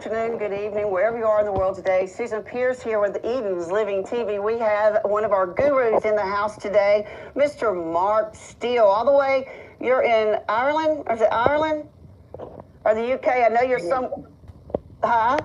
afternoon, good evening, wherever you are in the world today. Susan Pierce here with Eden's Living TV. We have one of our gurus in the house today, Mr. Mark Steele. All the way, you're in Ireland? Or is it Ireland? Or the UK? I know you're some... Huh?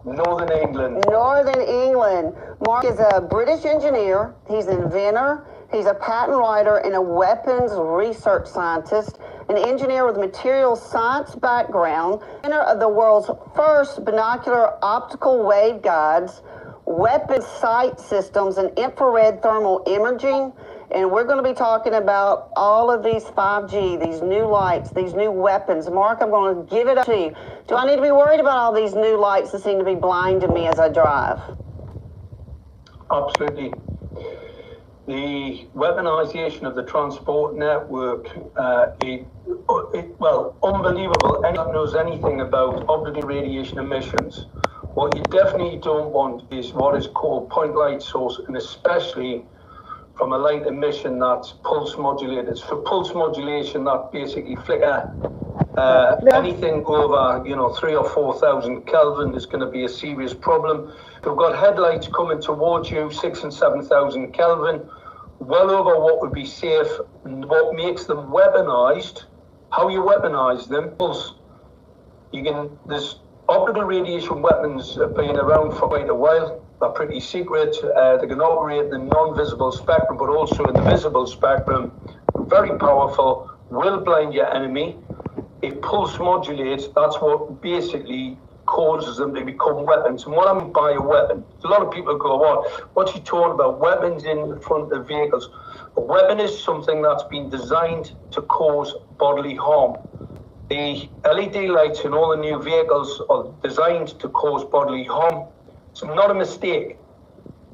Northern England. Northern England. Mark is a British engineer. He's an inventor. He's a patent writer and a weapons research scientist, an engineer with a materials science background, inventor of the world's first binocular optical waveguides, weapon sight systems, and infrared thermal imaging. And we're going to be talking about all of these 5G, these new lights, these new weapons. Mark, I'm going to give it up to you. Do I need to be worried about all these new lights that seem to be blinding me as I drive? Absolutely. The weaponization of the transport network, well, unbelievable. Anyone that knows anything about optical radiation emissions, what you definitely don't want is what is called point light source, and especially from a light emission that's pulse modulated. So pulse modulation, that basically flicker, anything over, 3,000 or 4,000 Kelvin is going to be a serious problem. We've got headlights coming towards you, 6,000 and 7,000 Kelvin, well over what would be safe. And what makes them weaponized, how you weaponize them, pulse. There's optical radiation weapons have been around for quite a while. They're pretty secret. They can operate in the non-visible spectrum, but also in the visible spectrum. Very powerful, will blind your enemy. It pulse modulates. That's what basically causes them to become weapons. And what I mean by a weapon, a lot of people go, what's he talking about? Weapons in the front of vehicles. A weapon is something that's been designed to cause bodily harm. The LED lights in all the new vehicles are designed to cause bodily harm. It's not a mistake.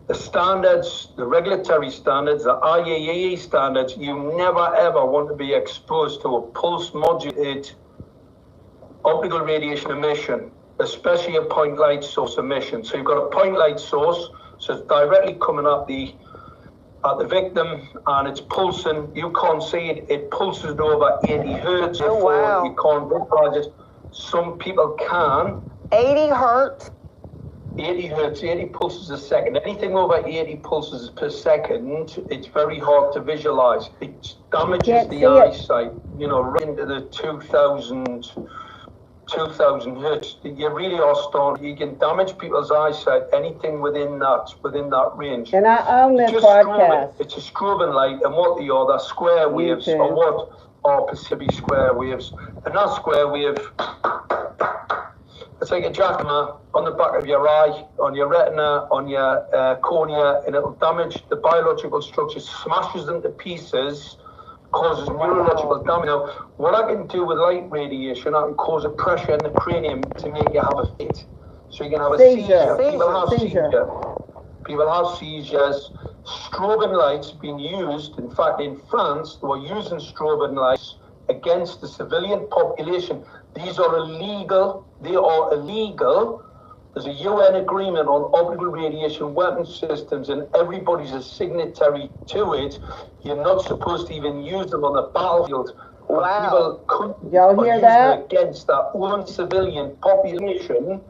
The standards, the regulatory standards, the IAEA standards, you never ever want to be exposed to a pulse modulated optical radiation emission, especially a point light source emission. So you've got a point light source, so it's directly coming at the victim, and it's pulsing. You can't see it. It pulses over 80 hertz. Oh, wow. You can't visualize it. Some people can. 80 hertz? 80 hertz, 80 pulses a second. Anything over 80 pulses per second, it's very hard to visualize. It damages the eyesight, right into the 2,000 hertz. You really are starting. You can damage people's eyesight, anything within that range. And I own this podcast. It's a strobing light, and what they are, they're square waves, or what are perceived to be square waves. And that square wave, it's like a jackhammer on the back of your eye, on your retina, on your cornea, and it'll damage the biological structures, smashes them to pieces, causes neurological damage. Now, what I can do with light radiation, I can cause a pressure in the cranium to make you have a fit. So you can have a seizure. People have seizures. Strobing lights being used. In fact, in France, they were using strobing lights against the civilian population. These are illegal. They are illegal. There's a UN agreement on optical radiation weapon systems, and everybody's a signatory to it. You're not supposed to even use them on the battlefield. Wow. People y'all hear that? Against their own civilian population.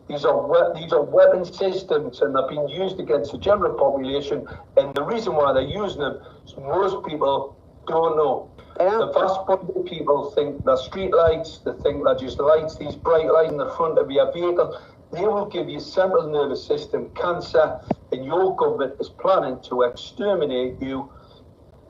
These are weapon systems, and they're being used against the general population. And the reason why they're using them is most people don't know. The vast majority of people think they're street lights, they think they're just lights, these bright lights in the front of your vehicle. They will give you central nervous system cancer, and your government is planning to exterminate you.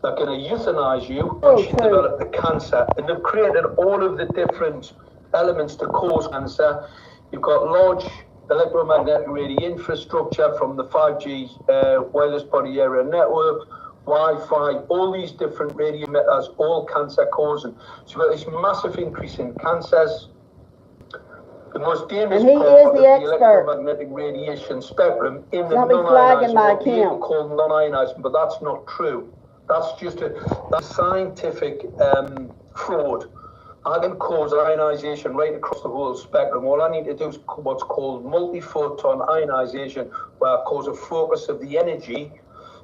They're going to euthanize you once you develop the cancer. And they've created all of the different elements to cause cancer. You've got large electromagnetic radio infrastructure from the 5G wireless body area network, Wi-Fi, all these different radio emitters, all cancer causing. So you've got this massive increase in cancers. The most dangerous part of the electromagnetic radiation spectrum in the non-ionizing, what people call non-ionizing, but that's not true. That's just that's scientific fraud. I can cause ionization right across the whole spectrum. All I need to do is what's called multi-photon ionization, where I cause a focus of the energy.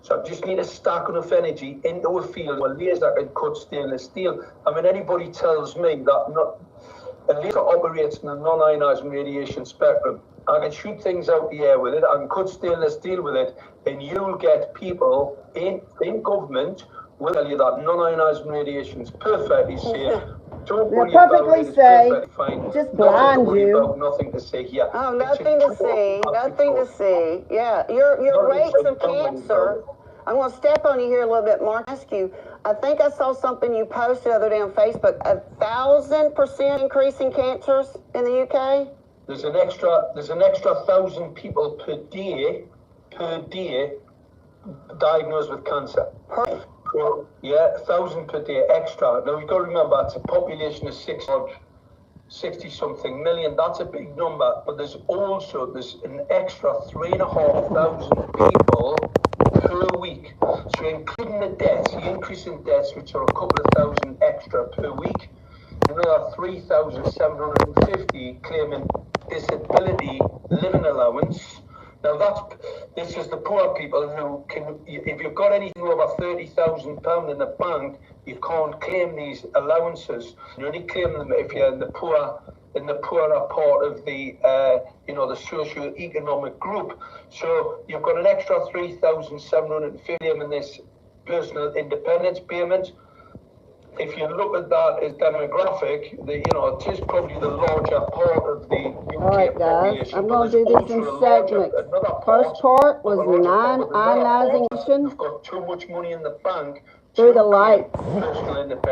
So I just need to stack enough energy into a field where laser can cut stainless steel. I mean, anybody tells me that A laser operates in the non-ionizing radiation spectrum. I can shoot things out the air with it, I can cut stainless steel with it, and you'll get people in government will tell you that non-ionizing radiation is perfectly safe. Don't worry perfectly about it, safe. it's perfectly fine. Just Nothing to blind worry you. about, nothing to say here. Oh, It's nothing to a see, total nothing to see. Yeah, your Nothing rates to of worry about cancer. it. I'm going to step on you here a little bit, Mark. Ask you. I think I saw something you posted the other day on Facebook. 1,000% increase in cancers in the UK. There's an extra 1,000 people per day diagnosed with cancer. Perfect. So, yeah, 1,000 per day extra. Now you've got to remember, it's a population of 60-something million. That's a big number, but there's an extra 3,500 people per week. So including the deaths, the increase in deaths, which are a couple of thousand extra per week, another 3,750 claiming disability living allowance. Now this is the poor people who can, if you've got anything over £30,000 in the bank, you can't claim these allowances. You only claim them if you're in the poorer part of the the socio-economic group. So you've got an extra 3,750 in this personal independence payment. If you look at that as demographic, it is probably the larger part of the UK All right, guys, population. I'm going to do this in segments. First part was non-ionizing radiation You've got too much money in the bank through the lights. personal independence.